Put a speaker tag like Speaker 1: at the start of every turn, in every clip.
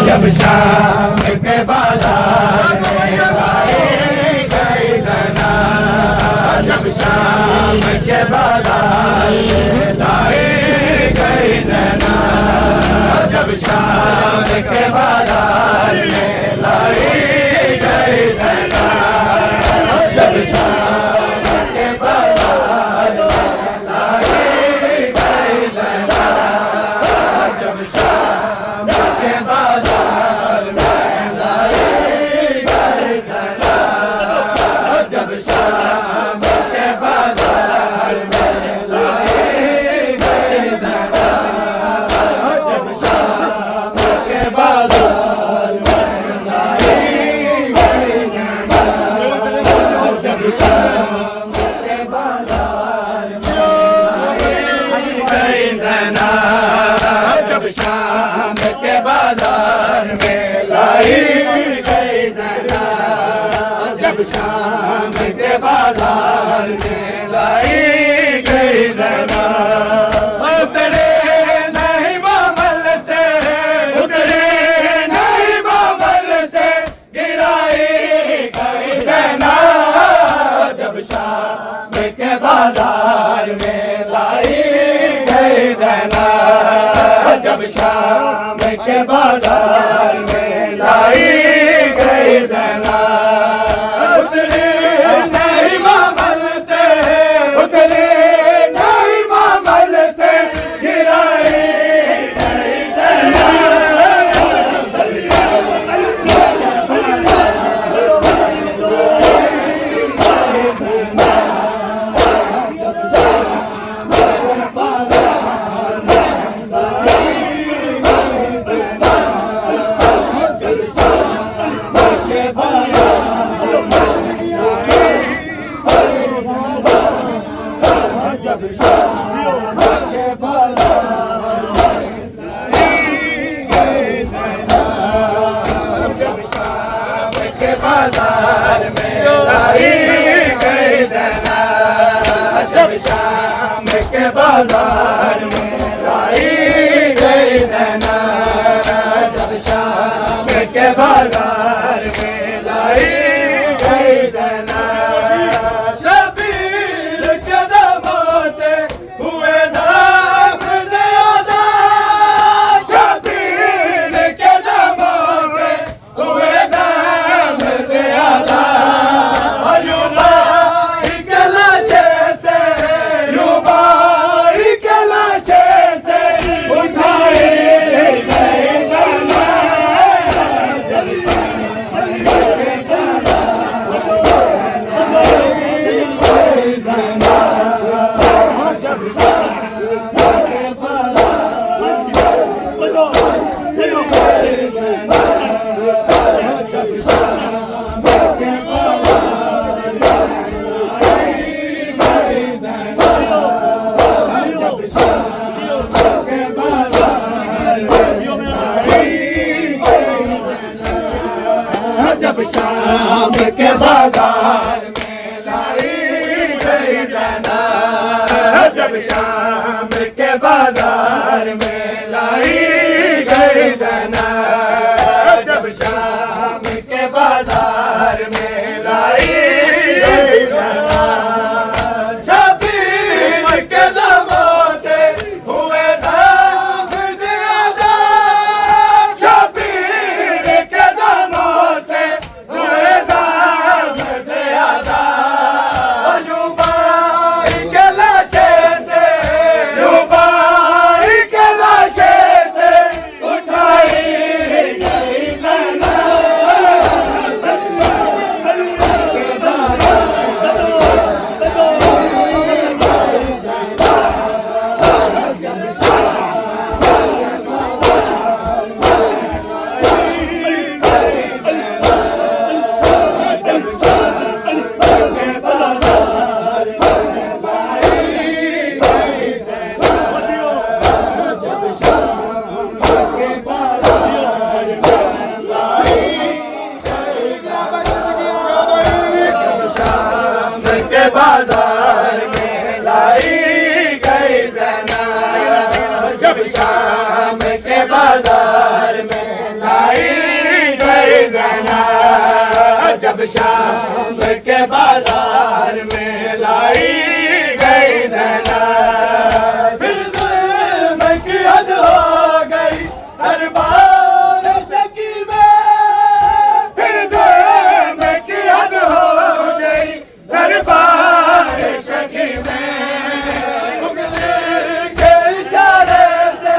Speaker 1: जब शाम के बाजार में लाई गई जना, जब शाम के बाजार में लाई गई जना, जब शाम के बाजार में लाई गई जना, जब शाम के बाजार में लाई गई जना, जब शाम के बाजार में लाई गई जना, जब शाम के बाजार में लाई गई जना, जब शाम के बाजार में लाई गई जना, जब शाम के बाजार में लाई गई जना, जब शाम के बाजार में लाई गई जना, जब शाम के बाजार में लाई गई जना, उतरे नहीं बाबल से, उतरे नहीं बाबल से गिराई गई जना, जब शाम के बाजार में लाई गई जना, जब शाम के बाजार में लाई गई जना, उतरे नहीं मामल से, उतरे नहीं मामल से गिराई गई जना, जब शाम के बाजार में लाई गई जना, जब शाम के बाजार में लाई गई जना, जब शाम के बाजार में लाई गई जना, जब शाम के बाजार में लाई गई जना, शबीर के दमों से हुए दाम ज़्यादा, शबीर के दमों से हुए दाम ज़्यादा, युबाई के लाशे से, युबाई के लाशे से उठाई गई जना, जब शाम के बाजार में लाई गई जना, जब शाम के बाजार में लाई गई जना, जब शाम के बाजार में लाई गई जना, शबीर के दमों से हुए दाम ज़्यादा, शबीर के दमों से हुए दाम ज़्यादा, युबाई के लाशे से, युबाई के लाशे से जब शाम के बाजार में लाई गई ज़ैनब, फिर ज़ुल्म की हद हो गई दरबार शकी में, फिर ज़ुल्म की हद हो गई दरबार शकी में। उंगली के इशारे से,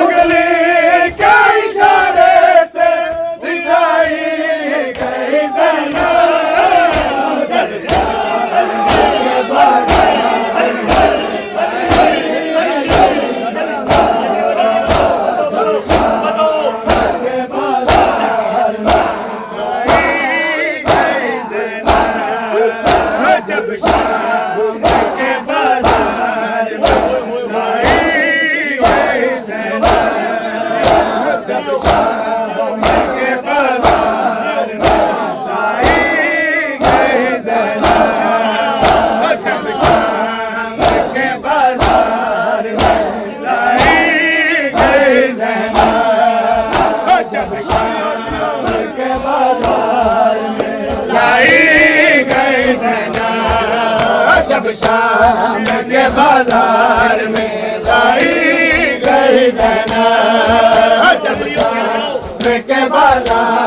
Speaker 1: उंगली के इशारे से दिखाई गई ज़ैनब, जब शाम के बाजार में लाई गई ज़ैनब, जब शाम के बाजार में लाई गई ज़ैनब, जब शाम के बाजार में लाई गई ज़ैनब, जब शाम के बाजार में लाई गई ज़ैनब, जब शाम के बाजार में लाई गई ज़ैनब, जब शाम के बाजार